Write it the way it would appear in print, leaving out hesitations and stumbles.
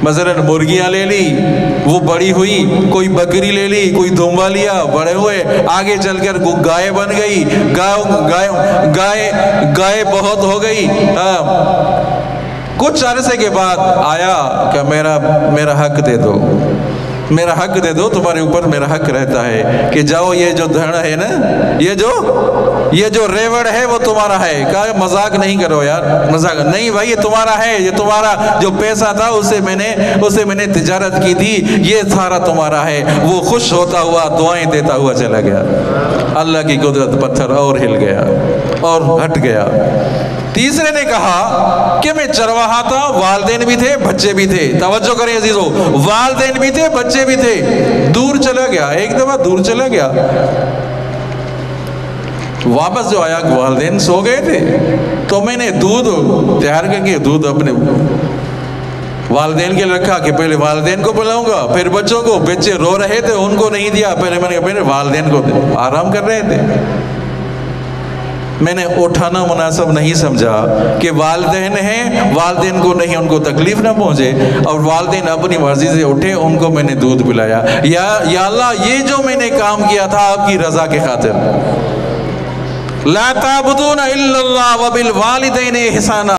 مثلا مرغیاں لے لی، وہ بڑی ہوئی، کوئی بکری لے لی، کوئی دھمبا لیا، بڑے ہوئے، آگے چل کر گائے بن گئی، گائے بہت ہو گئی۔ کچھ عرصے کے بعد آیا کہ میرا حق دے دو، میرا حق دے دو، تمہارے اوپر میرا حق رہتا ہے کہ جاؤ یہ جو دھڑ ہے نا، یہ جو ریوڑ ہے وہ تمہارا ہے۔ کہا مذاق نہیں کرو یار، مذاق نہیں بھائی، یہ تمہارا ہے، یہ تمہارا جو پیسہ تھا اسے میں نے تجارت کی تھی، یہ سارا تمہارا ہے۔ وہ خوش ہوتا ہوا دعائیں دیتا ہوا چلا گیا۔ اللہ کی قدرت، پتھر اور ہل گیا اور ہٹ گیا۔ تیسرے نے کہا کہ میں چرواہا تھا، والدین بھی تھے، بچے بھی تھے۔ توجہ کریں عزیزو، والدین بھی تھے، بچے بھی تھے۔ دور چلا گیا، ایک دفعہ دور چلا گیا، واپس جو آیا والدین سو گئے تھے، تو میں نے دودھ تیار کر کے دودھ اپنے والدین کے لیے رکھا کہ پہلے والدین کو بلاؤں گا، پھر بچوں کو۔ بچے رو رہے تھے، ان کو نہیں دیا، پہلے میں نے کہا والدین کو آرام کر رہے تھے۔ میں نے اٹھانا مناسب نہیں سمجھا کہ والدین ہیں، والدین کو نہیں، ان کو تکلیف نہ پہنچے، اور والدین اپنی مرضی سے اٹھے، ان کو میں نے دودھ پلایا۔ یا اللہ، یہ جو میں نے کام کیا تھا آپ کی رضا کے خاطر۔ لا تعبدون الا اللہ وبالوالدین احسانا۔